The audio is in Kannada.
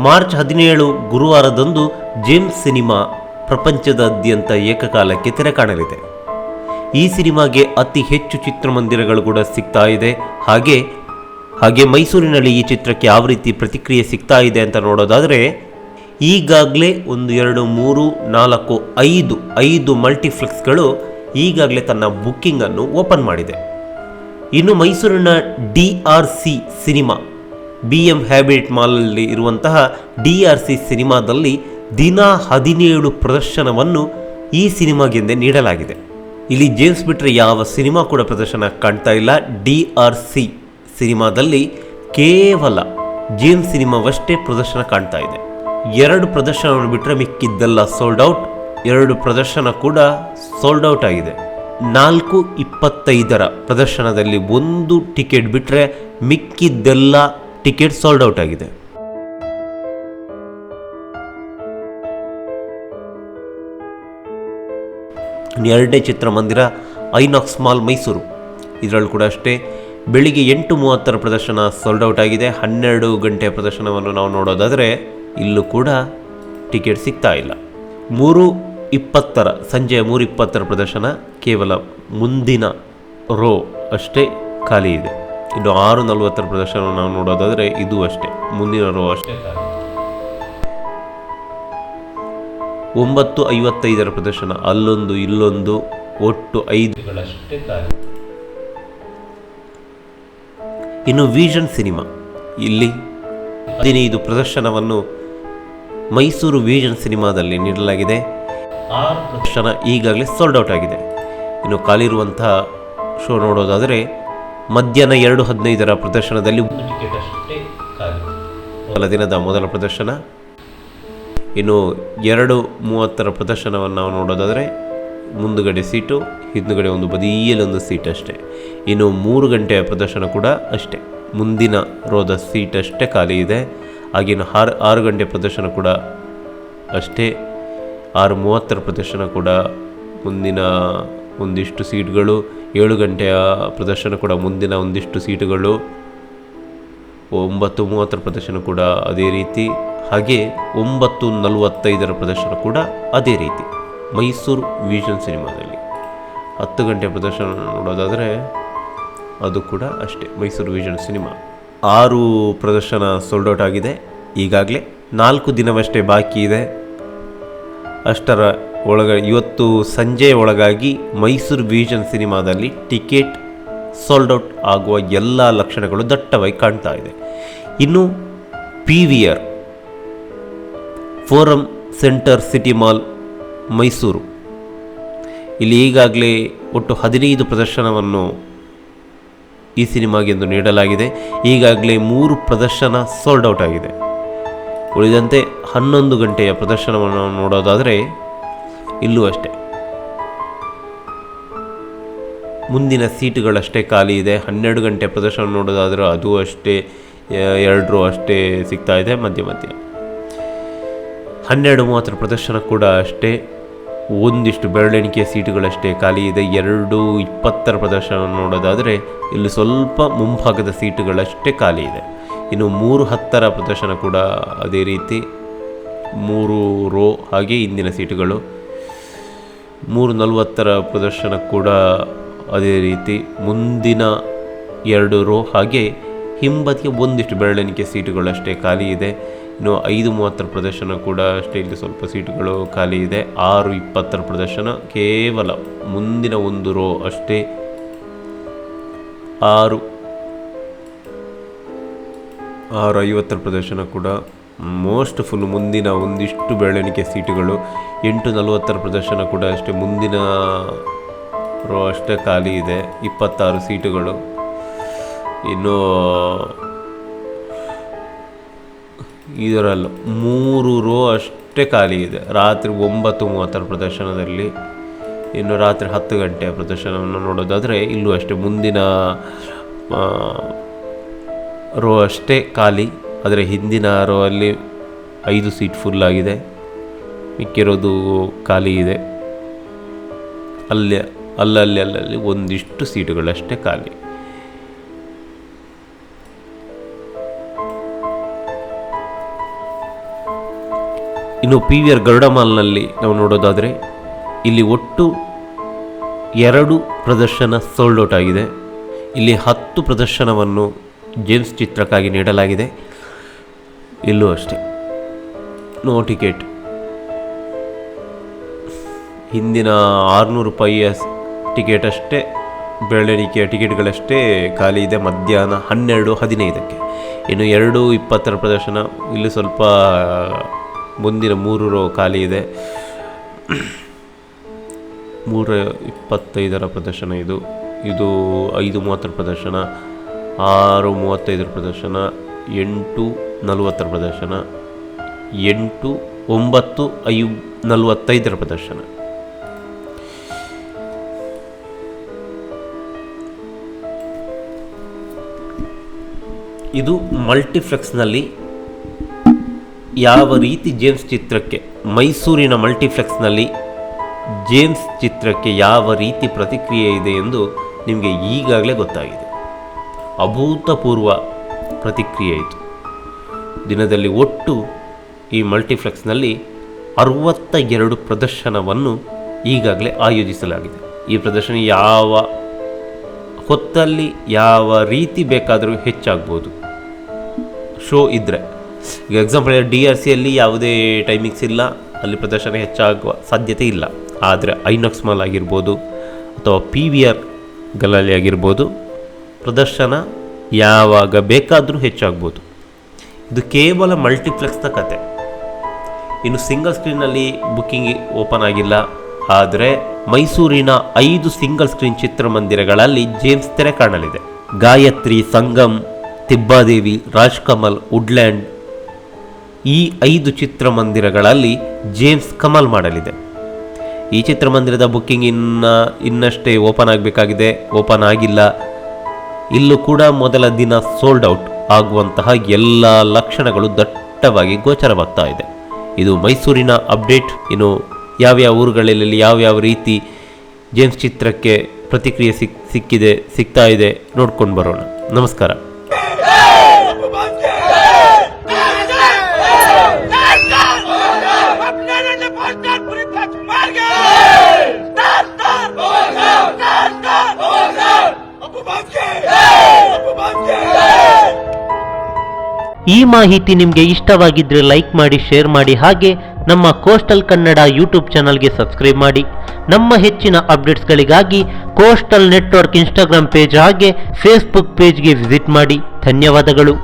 ಮಾರ್ಚ್ 17 ಗುರುವಾರದಂದು ಜೇಮ್ಸ್ ಸಿನಿಮಾ ಪ್ರಪಂಚದಾದ್ಯಂತ ಏಕಕಾಲಕ್ಕೆ ತೆರೆ ಕಾಣಲಿದೆ. ಈ ಸಿನಿಮಾಗೆ ಅತಿ ಹೆಚ್ಚು ಚಿತ್ರಮಂದಿರಗಳು ಕೂಡ ಸಿಗ್ತಾ ಇದೆ. ಹಾಗೆ ಮೈಸೂರಿನಲ್ಲಿ ಈ ಚಿತ್ರಕ್ಕೆ ಯಾವ ರೀತಿ ಪ್ರತಿಕ್ರಿಯೆ ಸಿಗ್ತಾ ಇದೆ ಅಂತ ನೋಡೋದಾದರೆ, ಈಗಾಗಲೇ 1 2 3 4 5 ಮಲ್ಟಿಪ್ಲೆಕ್ಸ್ಗಳು ಈಗಾಗಲೇ ತನ್ನ ಬುಕ್ಕಿಂಗನ್ನು ಓಪನ್ ಮಾಡಿದೆ. ಇನ್ನು ಮೈಸೂರಿನ DRC ಸಿನಿಮಾ, BM ಹ್ಯಾಬಿಟ್ ಮಾಲಲ್ಲಿ ಇರುವಂತಹ DRC ಸಿನಿಮಾದಲ್ಲಿ ದಿನ 17 ಪ್ರದರ್ಶನವನ್ನು ಈ ಸಿನಿಮಾಗೆಂದೇ ನೀಡಲಾಗಿದೆ. ಇಲ್ಲಿ ಜೇಮ್ಸ್ ಬಿಟ್ಟರೆ ಯಾವ ಸಿನಿಮಾ ಕೂಡ ಪ್ರದರ್ಶನ ಕಾಣ್ತಾ ಇಲ್ಲ. DRC ಸಿನಿಮಾದಲ್ಲಿ ಕೇವಲ ಜೇಮ್ಸ್ ಸಿನಿಮಾವಷ್ಟೇ ಪ್ರದರ್ಶನ ಕಾಣ್ತಾ ಇದೆ. 2 ಪ್ರದರ್ಶನವನ್ನು ಬಿಟ್ಟರೆ ಮಿಕ್ಕಿದ್ದೆಲ್ಲ ಸೋಲ್ಡ್ ಔಟ್. 2 ಪ್ರದರ್ಶನ ಕೂಡ ಸೋಲ್ಡ್ ಔಟ್ ಆಗಿದೆ. 4:25 ಪ್ರದರ್ಶನದಲ್ಲಿ 1 ಟಿಕೆಟ್ ಬಿಟ್ಟರೆ ಮಿಕ್ಕಿದ್ದೆಲ್ಲ ಟಿಕೆಟ್ ಸೋಲ್ಡ್ ಔಟ್ ಆಗಿದೆ. ಎರಡನೇ ಚಿತ್ರಮಂದಿರ ಐನಾಕ್ಸ್ ಮಾಲ್ ಮೈಸೂರು. ಇದರಲ್ಲೂ ಕೂಡ ಅಷ್ಟೇ ಬೆಳಿಗ್ಗೆ 8:30 ಪ್ರದರ್ಶನ ಸೋಲ್ಡ್ ಔಟ್ ಆಗಿದೆ. 12 ಗಂಟೆ ಪ್ರದರ್ಶನವನ್ನು ನಾವು ನೋಡೋದಾದರೆ ಇಲ್ಲೂ ಕೂಡ ಟಿಕೆಟ್ ಸಿಗ್ತಾ ಇಲ್ಲ. 3:20 ಸಂಜೆ 3:20 ಪ್ರದರ್ಶನ ಕೇವಲ ಮುಂದಿನ ರೋ ಅಷ್ಟೇ ಖಾಲಿ ಇದೆ. ಇನ್ನು 6:40 ಪ್ರದರ್ಶನವನ್ನು ನಾವು ನೋಡೋದಾದರೆ ಇದು ಅಷ್ಟೇ, ಮುಂದಿನ ರೋ ಅಷ್ಟೇ ಖಾಲಿ. 9:55 ಪ್ರದರ್ಶನ, ಅಲ್ಲೊಂದು ಇಲ್ಲೊಂದು, ಒಟ್ಟು 5ಗಳಷ್ಟೇ ಖಾಲಿ. ಇನ್ನು ವಿಷನ್ ಸಿನಿಮಾ, ಇಲ್ಲಿ 15 ಪ್ರದರ್ಶನವನ್ನು ಮೈಸೂರು ವಿಷನ್ ಸಿನಿಮಾದಲ್ಲಿ ನೀಡಲಾಗಿದೆ. 6 ಪ್ರದರ್ಶನ ಈಗಾಗಲೇ ಸೋಲ್ಡ್ ಔಟ್ ಆಗಿದೆ. ಇನ್ನು ಖಾಲಿರುವಂತಹ ಶೋ ನೋಡೋದಾದರೆ ಮಧ್ಯಾಹ್ನ 2:15 ಪ್ರದರ್ಶನದಲ್ಲಿ 1 ಟಿಕೆಟ್ ಅಷ್ಟೇ ಖಾಲಿ. ಮೊದಲ ದಿನದ ಮೊದಲ ಪ್ರದರ್ಶನ. ಇನ್ನು 2:30 ಪ್ರದರ್ಶನವನ್ನು ನಾವು ನೋಡೋದಾದರೆ ಮುಂದುಗಡೆ ಸೀಟು, ಹಿಂದುಗಡೆ ಒಂದು ಬದಿಯಲ್ಲಿ ಒಂದು ಸೀಟ್ ಅಷ್ಟೇ. ಇನ್ನು 3 ಗಂಟೆಯ ಪ್ರದರ್ಶನ ಕೂಡ ಅಷ್ಟೇ, ಮುಂದಿನ ರೋದ ಸೀಟ್ ಅಷ್ಟೇ ಖಾಲಿ ಇದೆ. ಹಾಗೇನು 6 ಗಂಟೆ ಪ್ರದರ್ಶನ ಕೂಡ ಅಷ್ಟೇ. 6:30 ಪ್ರದರ್ಶನ ಕೂಡ ಮುಂದಿನ ಒಂದಿಷ್ಟು ಸೀಟ್ಗಳು. 7 ಗಂಟೆಯ ಪ್ರದರ್ಶನ ಕೂಡ ಮುಂದಿನ ಒಂದಿಷ್ಟು ಸೀಟುಗಳು. 9:30 ಪ್ರದರ್ಶನ ಕೂಡ ಅದೇ ರೀತಿ. ಹಾಗೆ 9:45 ಪ್ರದರ್ಶನ ಕೂಡ ಅದೇ ರೀತಿ ಮೈಸೂರು ವಿಷನ್ ಸಿನಿಮಾದಲ್ಲಿ. 10 ಗಂಟೆ ಪ್ರದರ್ಶನ ನೋಡೋದಾದರೆ ಅದು ಕೂಡ ಅಷ್ಟೇ ಮೈಸೂರು ವಿಷನ್ ಸಿನಿಮಾ. 6 ಪ್ರದರ್ಶನ ಸೋಲ್ಡ್ ಔಟ್ ಆಗಿದೆ. ಈಗಾಗಲೇ 4 ದಿನವಷ್ಟೇ ಬಾಕಿ ಇದೆ. ಅಷ್ಟರ ಇವತ್ತು ಸಂಜೆ ಒಳಗಾಗಿ ಮೈಸೂರು ವಿಷನ್ ಸಿನಿಮಾದಲ್ಲಿ ಟಿಕೆಟ್ ಸೋಲ್ಡ್ ಔಟ್ ಆಗುವ ಎಲ್ಲ ಲಕ್ಷಣಗಳು ದಟ್ಟವಾಗಿ ಕಾಣ್ತಾ ಇದೆ. ಇನ್ನು PVR forum centre city mall Mysuru, ಇಲ್ಲಿ ಈಗಾಗಲೇ ಒಟ್ಟು 15 ಪ್ರದರ್ಶನವನ್ನು ಈ ಸಿನಿಮಾಗೆಂದು ನೀಡಲಾಗಿದೆ. ಈಗಾಗಲೇ 3 ಪ್ರದರ್ಶನ ಸೋಲ್ಡ್ ಔಟ್ ಆಗಿದೆ. ಉಳಿದಂತೆ 11 ಗಂಟೆಯ ಪ್ರದರ್ಶನವನ್ನು ನೋಡೋದಾದರೆ ಇಲ್ಲೂ ಅಷ್ಟೇ ಮುಂದಿನ ಸೀಟುಗಳಷ್ಟೇ ಖಾಲಿ ಇದೆ. 12 ಗಂಟೆ ಪ್ರದರ್ಶನ ನೋಡೋದಾದರೆ ಅದು ಅಷ್ಟೇ, 2 ರೋ ಅಷ್ಟೇ ಸಿಗ್ತಾ ಇದೆ ಮಧ್ಯೆ. 12:30 ಪ್ರದರ್ಶನ ಕೂಡ ಅಷ್ಟೇ, ಒಂದಿಷ್ಟು ಬೆರಳೆಣಿಕೆಯ ಸೀಟುಗಳಷ್ಟೇ ಖಾಲಿ ಇದೆ. 2:20 ಪ್ರದರ್ಶನ ನೋಡೋದಾದರೆ ಇಲ್ಲಿ ಸ್ವಲ್ಪ ಮುಂಭಾಗದ ಸೀಟುಗಳಷ್ಟೇ ಖಾಲಿ ಇದೆ. ಇನ್ನು 3:10 ಪ್ರದರ್ಶನ ಕೂಡ ಅದೇ ರೀತಿ, 3 ರೋ ಹಾಗೆ ಹಿಂದಿನ ಸೀಟುಗಳು. 3:40 ಪ್ರದರ್ಶನ ಕೂಡ ಅದೇ ರೀತಿ, ಮುಂದಿನ 2 ರೋ ಹಾಗೆ ಹಿಂಬದಿಗೆ ಒಂದಿಷ್ಟು ಬೆರಳೆಣಿಕೆ ಸೀಟುಗಳಷ್ಟೇ ಖಾಲಿ ಇದೆ. ಇನ್ನು 5:30 ಪ್ರದರ್ಶನ ಕೂಡ ಅಷ್ಟೇ, ಇಲ್ಲಿ ಸ್ವಲ್ಪ ಸೀಟುಗಳು ಖಾಲಿ ಇದೆ. 6:20 ಪ್ರದರ್ಶನ ಕೇವಲ ಮುಂದಿನ 1 ರೋ ಅಷ್ಟೇ. 6:50 ಪ್ರದರ್ಶನ ಕೂಡ ಮೋಸ್ಟ್ ಫುಲ್, ಮುಂದಿನ ಒಂದಿಷ್ಟು ಬೆರಳೆಣಿಕೆ ಸೀಟುಗಳು. 8:40 ಪ್ರದರ್ಶನ ಕೂಡ ಅಷ್ಟೇ, ಮುಂದಿನ ರೋ ಅಷ್ಟೇ ಖಾಲಿ ಇದೆ, 26 ಸೀಟುಗಳು. ಇನ್ನು ಇದರಲ್ಲೂ 3 ರೋ ಅಷ್ಟೇ ಖಾಲಿ ಇದೆ. ರಾತ್ರಿ 9:30 ಪ್ರದರ್ಶನದಲ್ಲಿ. ಇನ್ನು ರಾತ್ರಿ 10 ಗಂಟೆಯ ಪ್ರದರ್ಶನವನ್ನು ನೋಡೋದಾದರೆ ಇಲ್ಲೂ ಅಷ್ಟೇ, ಮುಂದಿನ ರೋ ಅಷ್ಟೇ ಖಾಲಿ. ಆದರೆ ಹಿಂದಿನ ರೋ ಅಲ್ಲಿ 5 ಸೀಟ್ ಫುಲ್ ಆಗಿದೆ, ಮಿಕ್ಕಿರೋದು ಖಾಲಿ ಇದೆ. ಅಲ್ಲಲ್ಲಿ ಒಂದಿಷ್ಟು ಸೀಟುಗಳಷ್ಟೇ ಖಾಲಿ. ಇನ್ನು PVR ಗರುಡ ಮಾಲ್ನಲ್ಲಿ ನಾವು ನೋಡೋದಾದರೆ ಇಲ್ಲಿ ಒಟ್ಟು 2 ಪ್ರದರ್ಶನ ಸೋಲ್ಡ್ ಔಟ್ ಆಗಿದೆ. ಇಲ್ಲಿ 10 ಪ್ರದರ್ಶನವನ್ನು ಜೇಮ್ಸ್ ಚಿತ್ರಕ್ಕಾಗಿ ನೀಡಲಾಗಿದೆ. ಇಲ್ಲೂ ಅಷ್ಟೇ ನೋ ಟಿಕೆಟ್. ಹಿಂದಿನ 600 ರೂಪಾಯಿಯ ಟಿಕೆಟ್ ಅಷ್ಟೇ, ಬೆರಳೆಣಿಕೆಯ ಟಿಕೆಟ್ಗಳಷ್ಟೇ ಖಾಲಿ ಇದೆ ಮಧ್ಯಾಹ್ನ 12:15ಕ್ಕೆ. ಇನ್ನು 2:20 ಪ್ರದರ್ಶನ, ಇಲ್ಲಿ ಸ್ವಲ್ಪ ಮುಂದಿನ 3 ರೋ ಖಾಲಿ ಇದೆ. 3:25 ಪ್ರದರ್ಶನ ಇದು 5:30 ಪ್ರದರ್ಶನ, 6:35 ಪ್ರದರ್ಶನ, 8:40 ಪ್ರದರ್ಶನ, 9:45 ಪ್ರದರ್ಶನ. ಇದು ಮಲ್ಟಿಪ್ಲೆಕ್ಸ್ನಲ್ಲಿ ಯಾವ ರೀತಿ ಜೇಮ್ಸ್ ಚಿತ್ರಕ್ಕೆ, ಮೈಸೂರಿನ ಮಲ್ಟಿಪ್ಲೆಕ್ಸ್ನಲ್ಲಿ ಜೇಮ್ಸ್ ಚಿತ್ರಕ್ಕೆ ಯಾವ ರೀತಿ ಪ್ರತಿಕ್ರಿಯೆ ಇದೆ ಎಂದು ನಿಮಗೆ ಈಗಾಗಲೇ ಗೊತ್ತಾಗಿದೆ. ಅಭೂತಪೂರ್ವ ಪ್ರತಿಕ್ರಿಯೆ ಇತ್ತು. ದಿನದಲ್ಲಿ ಒಟ್ಟು ಈ ಮಲ್ಟಿಪ್ಲೆಕ್ಸ್ನಲ್ಲಿ 62 ಪ್ರದರ್ಶನವನ್ನು ಈಗಾಗಲೇ ಆಯೋಜಿಸಲಾಗಿದೆ. ಈ ಪ್ರದರ್ಶನ ಯಾವ ಹೊತ್ತಲ್ಲಿ ಯಾವ ರೀತಿ ಬೇಕಾದರೂ ಹೆಚ್ಚಾಗ್ಬೋದು ಶೋ ಇದ್ದರೆ. ಈಗ ಎಕ್ಸಾಂಪಲ್ DRCಯಲ್ಲಿ ಯಾವುದೇ ಟೈಮಿಂಗ್ಸ್ ಇಲ್ಲ, ಅಲ್ಲಿ ಪ್ರದರ್ಶನ ಹೆಚ್ಚಾಗುವ ಸಾಧ್ಯತೆ ಇಲ್ಲ. ಆದರೆ ಐನಾಕ್ಸ್ ಮಾಲ್ ಆಗಿರ್ಬೋದು ಅಥವಾ PVRಗಳಲ್ಲಿ ಆಗಿರ್ಬೋದು ಪ್ರದರ್ಶನ ಯಾವಾಗ ಬೇಕಾದರೂ ಹೆಚ್ಚಾಗ್ಬೋದು. ಇದು ಕೇವಲ ಮಲ್ಟಿಪ್ಲೆಕ್ಸ್ನ ಕತೆ. ಇನ್ನು ಸಿಂಗಲ್ ಸ್ಕ್ರೀನಲ್ಲಿ ಬುಕ್ಕಿಂಗ್ ಓಪನ್ ಆಗಿಲ್ಲ. ಆದರೆ ಮೈಸೂರಿನ 5 ಸಿಂಗಲ್ ಸ್ಕ್ರೀನ್ ಚಿತ್ರಮಂದಿರಗಳಲ್ಲಿ ಜೇಮ್ಸ್ ತೆರೆ ಕಾಣಲಿದೆ. ಗಾಯತ್ರಿ, ಸಂಗಮ್, ತಿಬ್ಬಾದೇವಿ, ರಾಜ್ಕಮಲ್, ವುಡ್ಲ್ಯಾಂಡ್ ಈ 5 ಚಿತ್ರಮಂದಿರಗಳಲ್ಲಿ ಜೇಮ್ಸ್ ಕಮಲ್ ಮಾಡಲಿದೆ. ಈ ಚಿತ್ರಮಂದಿರದ ಬುಕ್ಕಿಂಗ್ ಇನ್ನಷ್ಟೇ ಓಪನ್ ಆಗಬೇಕಾಗಿದೆ, ಓಪನ್ ಆಗಿಲ್ಲ. ಇಲ್ಲೂ ಕೂಡ ಮೊದಲ ದಿನ ಸೋಲ್ಡ್ ಔಟ್ ಆಗುವಂತಹ ಎಲ್ಲ ಲಕ್ಷಣಗಳು ದಟ್ಟವಾಗಿ ಗೋಚರವಾಗ್ತಾ ಇದೆ. ಇದು ಮೈಸೂರಿನ ಅಪ್ಡೇಟ್. ಇನ್ನು ಯಾವ್ಯಾವ ಊರುಗಳಲ್ಲಿ ಯಾವ್ಯಾವ ರೀತಿ ಜೇಮ್ಸ್ ಚಿತ್ರಕ್ಕೆ ಪ್ರತಿಕ್ರಿಯೆ ಸಿಗ್ತಾ ಇದೆ ನೋಡ್ಕೊಂಡು ಬರೋಣ. ನಮಸ್ಕಾರ. ಈ ಮಾಹಿತಿ ನಿಮಗೆ ಇಷ್ಟವಾಗಿದ್ದರೆ ಲೈಕ್ ಮಾಡಿ, ಶೇರ್ ಮಾಡಿ, ಹಾಗೆ ನಮ್ಮ ಕೋಸ್ಟಲ್ ಕನ್ನಡ ಯೂಟ್ಯೂಬ್ ಚಾನಲ್ಗೆ ಸಬ್ಸ್ಕ್ರೈಬ್ ಮಾಡಿ. ನಮ್ಮ ಹೆಚ್ಚಿನ ಅಪ್ಡೇಟ್ಸ್ಗಳಿಗಾಗಿ ಕೋಸ್ಟಲ್ ನೆಟ್ವರ್ಕ್ ಇನ್ಸ್ಟಾಗ್ರಾಮ್ ಪೇಜ್ ಹಾಗೆ ಫೇಸ್ಬುಕ್ ಪೇಜ್ಗೆ ವಿಸಿಟ್ ಮಾಡಿ. ಧನ್ಯವಾದಗಳು.